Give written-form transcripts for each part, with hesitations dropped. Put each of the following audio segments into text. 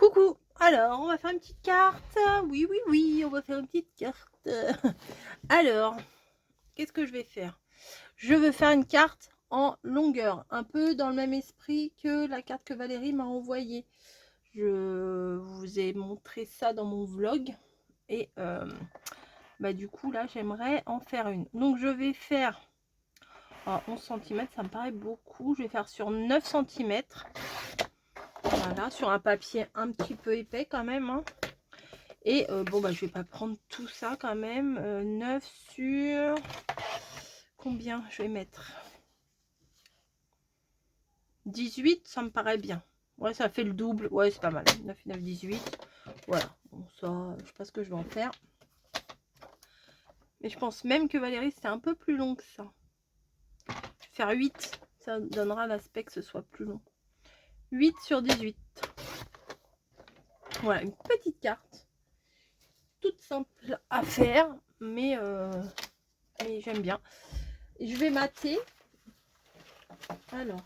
Coucou, alors on va faire une petite carte. Oui, oui, oui, on va faire une petite carte. Alors, qu'est-ce que je vais faire? Je veux faire une carte en longueur, un peu dans le même esprit que la carte que Valérie m'a envoyée. Je vous ai montré ça dans mon vlog. Et du coup, là, j'aimerais en faire une. Donc, je vais faire 11 cm, ça me paraît beaucoup. Je vais faire sur 9 cm. Voilà, sur un papier un petit peu épais quand même, hein. Et je vais pas prendre tout ça quand même. 9 sur... Combien je vais mettre? 18, ça me paraît bien. Ouais, ça fait le double. Ouais, c'est pas mal. 9 et 9, 18. Voilà. Bon, ça, je sais pas ce que je vais en faire. Mais je pense même que Valérie, c'était un peu plus long que ça. Je vais faire 8. Ça donnera l'aspect que ce soit plus long. 8 sur 18. Voilà, une petite carte. Toute simple à faire. Mais j'aime bien. Je vais mater. Alors,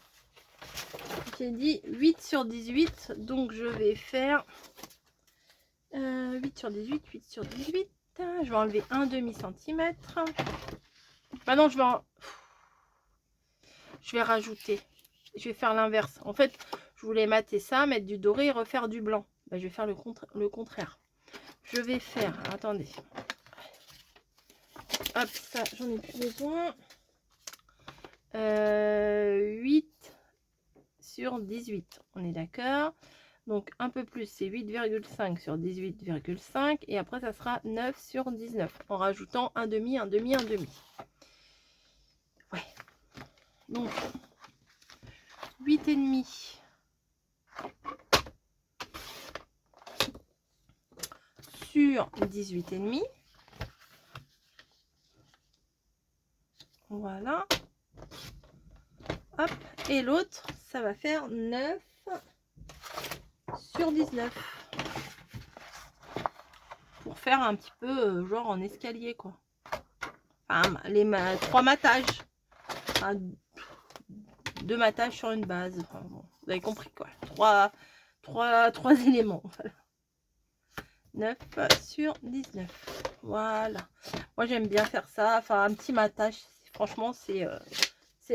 j'ai dit 8 sur 18, donc je vais faire 8 sur 18, 8 sur 18. Je vais enlever un demi-centimètre. Non, je vais rajouter. Je vais faire l'inverse. En fait, je voulais mater ça, mettre du doré et refaire du blanc. Je vais faire le contraire. Je vais faire, attendez. Hop, ça, j'en ai plus besoin. 8 sur 18, on est d'accord. Donc un peu plus, c'est 8,5 sur 18,5. Et après, ça sera 9 sur 19. En rajoutant un demi, un demi, un demi. Ouais. Donc, 8,5 sur 18,5. Voilà. Hop. Et l'autre, ça va faire 9 sur 19. Pour faire un petit peu genre en escalier, quoi. Enfin, trois matages. Enfin, 2 matages sur une base. Enfin, bon, vous avez compris, quoi. Trois éléments. Voilà. 9 sur 19. Voilà. Moi, j'aime bien faire ça. Enfin, un petit matage. Franchement, c'est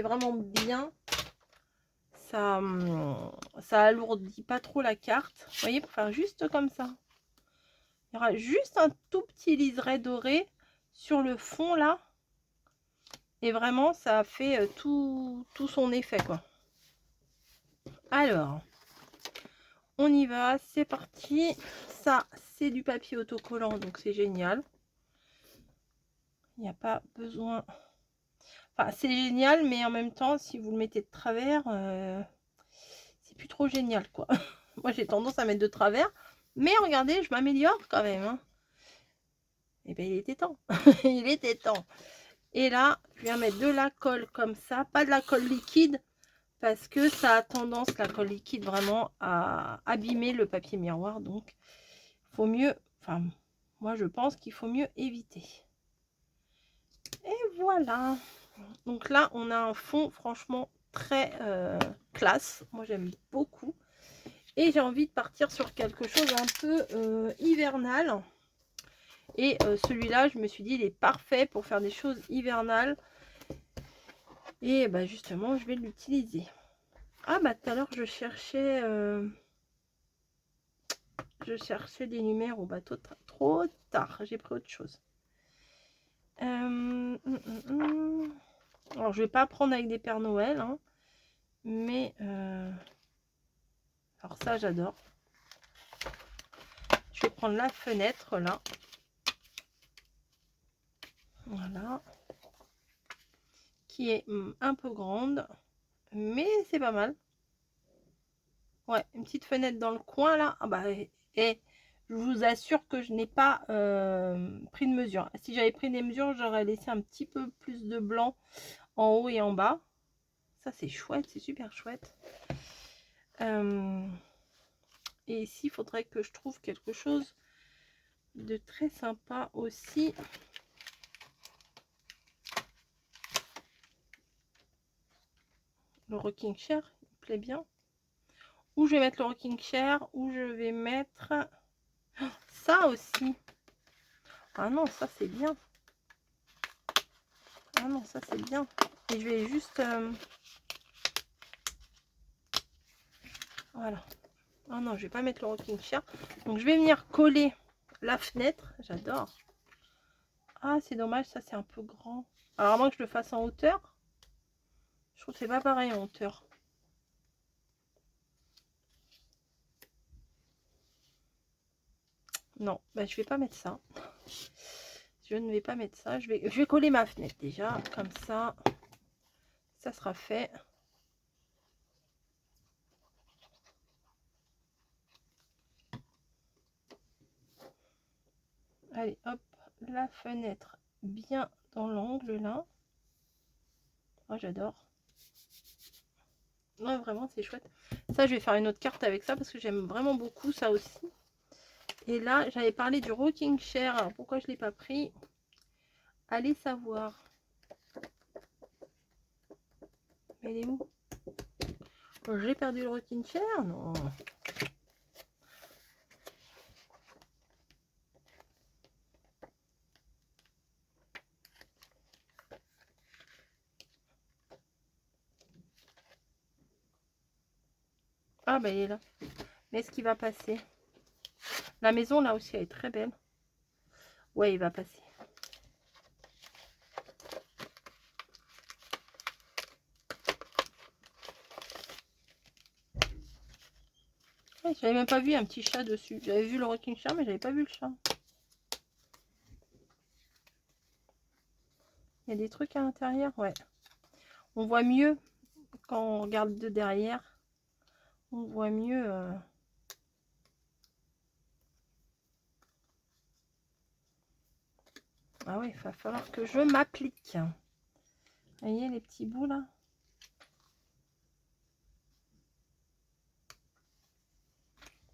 vraiment bien. Ça alourdit pas trop la carte. Vous voyez, pour faire juste comme ça. Il y aura juste un tout petit liseré doré sur le fond, là. Et vraiment, ça fait tout son effet, quoi. Alors, on y va. C'est parti. Ça, c'est du papier autocollant, donc c'est génial. Il n'y a pas besoin... Enfin, c'est génial, mais en même temps, si vous le mettez de travers, c'est plus trop génial, quoi. Moi, j'ai tendance à mettre de travers. Mais regardez, je m'améliore quand même, hein. Et bien, il était temps. Il était temps. Et là, je viens mettre de la colle comme ça. Pas de la colle liquide, parce que ça a tendance, la colle liquide, vraiment à abîmer le papier miroir. Donc, il faut mieux... Enfin, moi, je pense qu'il faut mieux éviter. Et voilà. Donc là, on a un fond franchement très classe. Moi, j'aime beaucoup. Et j'ai envie de partir sur quelque chose un peu hivernal. Et celui-là, je me suis dit, il est parfait pour faire des choses hivernales. Et justement, je vais l'utiliser. Ah tout à l'heure, je cherchais des numéros. Trop tard, j'ai pris autre chose. Alors, je vais pas prendre avec des Pères Noël, hein, mais alors ça, j'adore. Je vais prendre la fenêtre là. Voilà. Qui est un peu grande, mais c'est pas mal. Ouais, une petite fenêtre dans le coin là. Et je vous assure que je n'ai pas pris de mesure. Si j'avais pris des mesures, j'aurais laissé un petit peu plus de blanc en haut et en bas. Ça, c'est chouette, c'est super chouette. Et ici, il faudrait que je trouve quelque chose de très sympa aussi. Le rocking chair, il me plaît bien. où je vais mettre le rocking chair, où je vais mettre ça aussi. Ah non, ça c'est bien. Ah non, ça c'est bien. Et je vais juste... voilà. Ah non, je vais pas mettre le rocking chair. Donc je vais venir coller la fenêtre. J'adore. Ah, c'est dommage, ça c'est un peu grand. Alors à moins que je le fasse en hauteur. Je trouve que c'est pas pareil en hauteur. Non, bah, je vais pas mettre ça. Je ne vais pas mettre ça. Je vais coller ma fenêtre déjà. Comme ça, ça sera fait. Allez, hop, la fenêtre bien dans l'angle là. Oh, j'adore. Ouais, vraiment, c'est chouette. Ça, je vais faire une autre carte avec ça parce que j'aime vraiment beaucoup ça aussi. Et là, j'avais parlé du rocking chair. Alors, pourquoi je ne l'ai pas pris? Allez savoir. Mais elle est où? J'ai perdu le rocking chair? Non. Ah, bah, il est là. Mais est-ce qu'il va passer? La maison, là aussi, elle est très belle. Ouais, il va passer. Ouais, j'avais même pas vu un petit chat dessus. J'avais vu le rocking chair, mais j'avais pas vu le chat. Il y a des trucs à l'intérieur, ouais. On voit mieux quand on regarde de derrière. On voit mieux. Ah ouais, il va falloir que je m'applique. Vous voyez les petits bouts là?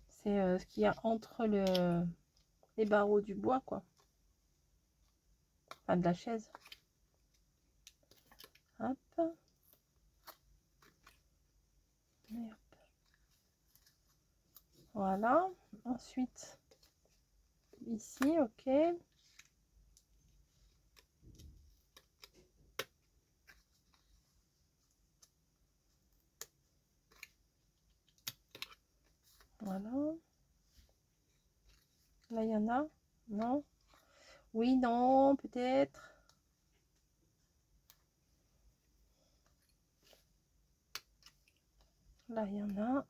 C'est ce qu'il y a entre les barreaux du bois, quoi. Enfin, de la chaise. Hop. Et hop. Voilà. Ensuite, ici, ok. Voilà. Là, il y en a. Non. Oui, non, peut-être. Là, il y en a.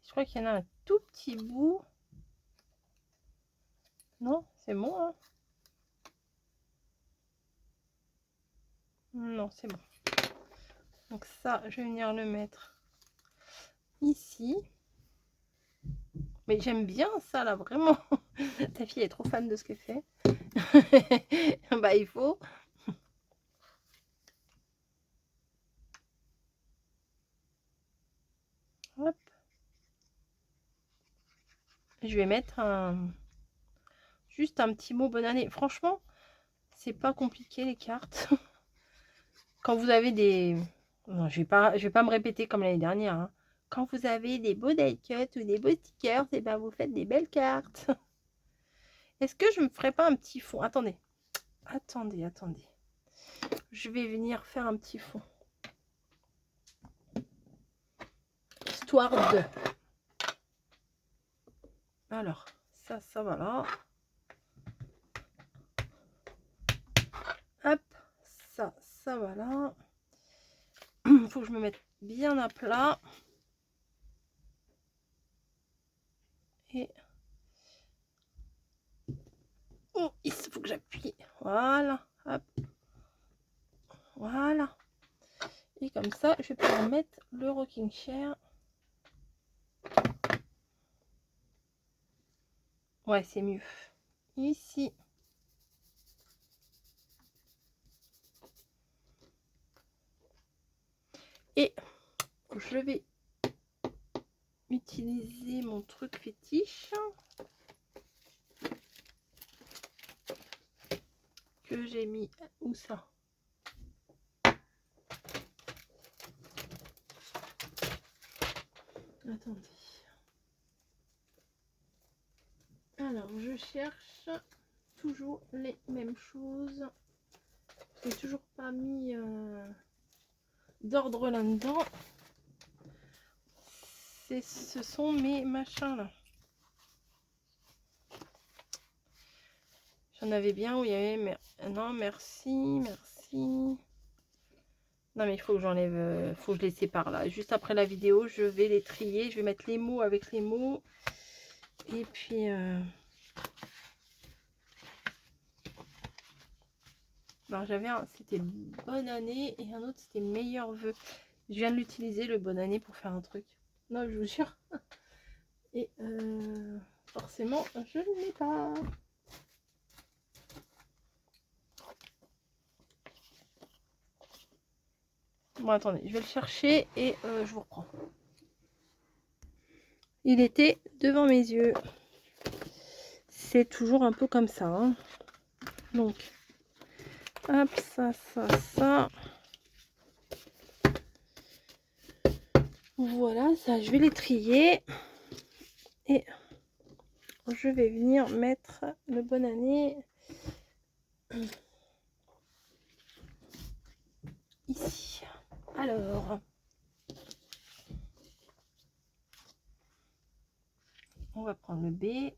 Je crois qu'il y en a un tout petit bout. Non, c'est bon, hein? Non, c'est bon. Donc ça, je vais venir le mettre ici. Mais j'aime bien ça, là, vraiment. Ta fille est trop fan de ce qu'elle fait. Bah, il faut. Hop. Je vais mettre juste un petit mot bonne année. Franchement, c'est pas compliqué les cartes. Quand vous avez des... Non, je vais pas me répéter comme l'année dernière. Hein. Quand vous avez des beaux die cuts ou des beaux stickers, et ben vous faites des belles cartes. Est-ce que je me ferais pas un petit fond? Attendez. Attendez. Je vais venir faire un petit fond. Histoire de... Alors, ça va là. Hop, ça va là. Il faut que je me mette bien à plat. Et... oh, il faut que j'appuie. Voilà, hop. Voilà. Et comme ça, je vais pouvoir mettre le rocking chair. Ouais, c'est mieux. Ici. Et je vais utiliser mon truc fétiche que j'ai mis. Où ça? attendez. Alors, je cherche toujours les mêmes choses. J'ai toujours pas mis d'ordre là-dedans. Ce sont mes machins là. J'en avais bien où il y avait... Non, merci, merci. Non, mais il faut que j'enlève... faut que je les sépare là. Juste après la vidéo, je vais les trier. Je vais mettre les mots avec les mots. Et puis... Alors, j'avais un... C'était bonne année. Et un autre, c'était meilleur vœu. Je viens de l'utiliser, le bonne année, pour faire un truc. Non, je vous jure. Et forcément, je ne l'ai pas. Bon, attendez, je vais le chercher et je vous reprends. Il était devant mes yeux. C'est toujours un peu comme ça. Hein. Donc, hop, ça, ça, ça. Voilà, ça, je vais les trier. Et je vais venir mettre le bonne année ici. Alors, on va prendre le B.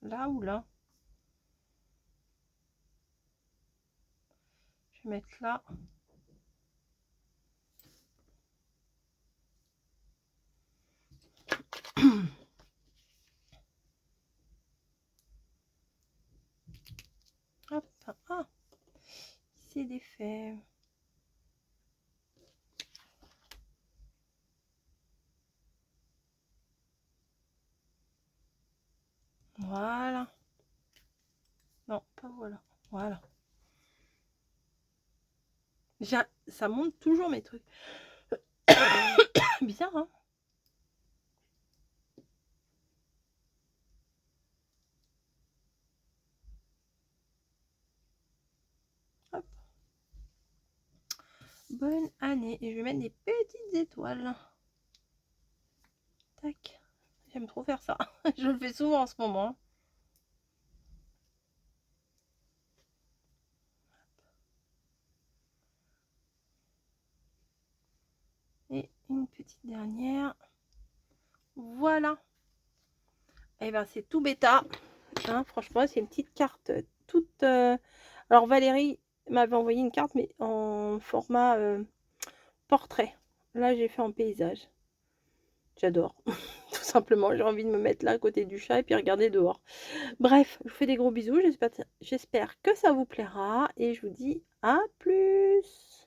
Là ou là? Je vais mettre là. Hop, ah, c'est défait. Voilà. Non, pas voilà. Voilà. Ça monte toujours mes trucs. Bizarre, hein? Hop. Bonne année. Et je vais mettre des petites étoiles. Tac. J'aime trop faire ça. Je le fais souvent en ce moment. Et une petite dernière. Voilà. Et ben c'est tout bêta. Hein, franchement, c'est une petite carte toute... Alors Valérie m'avait envoyé une carte, mais en format portrait. Là, j'ai fait en paysage. J'adore. Tout simplement, j'ai envie de me mettre là à côté du chat et puis regarder dehors. Bref, je vous fais des gros bisous. J'espère que ça vous plaira et je vous dis à plus.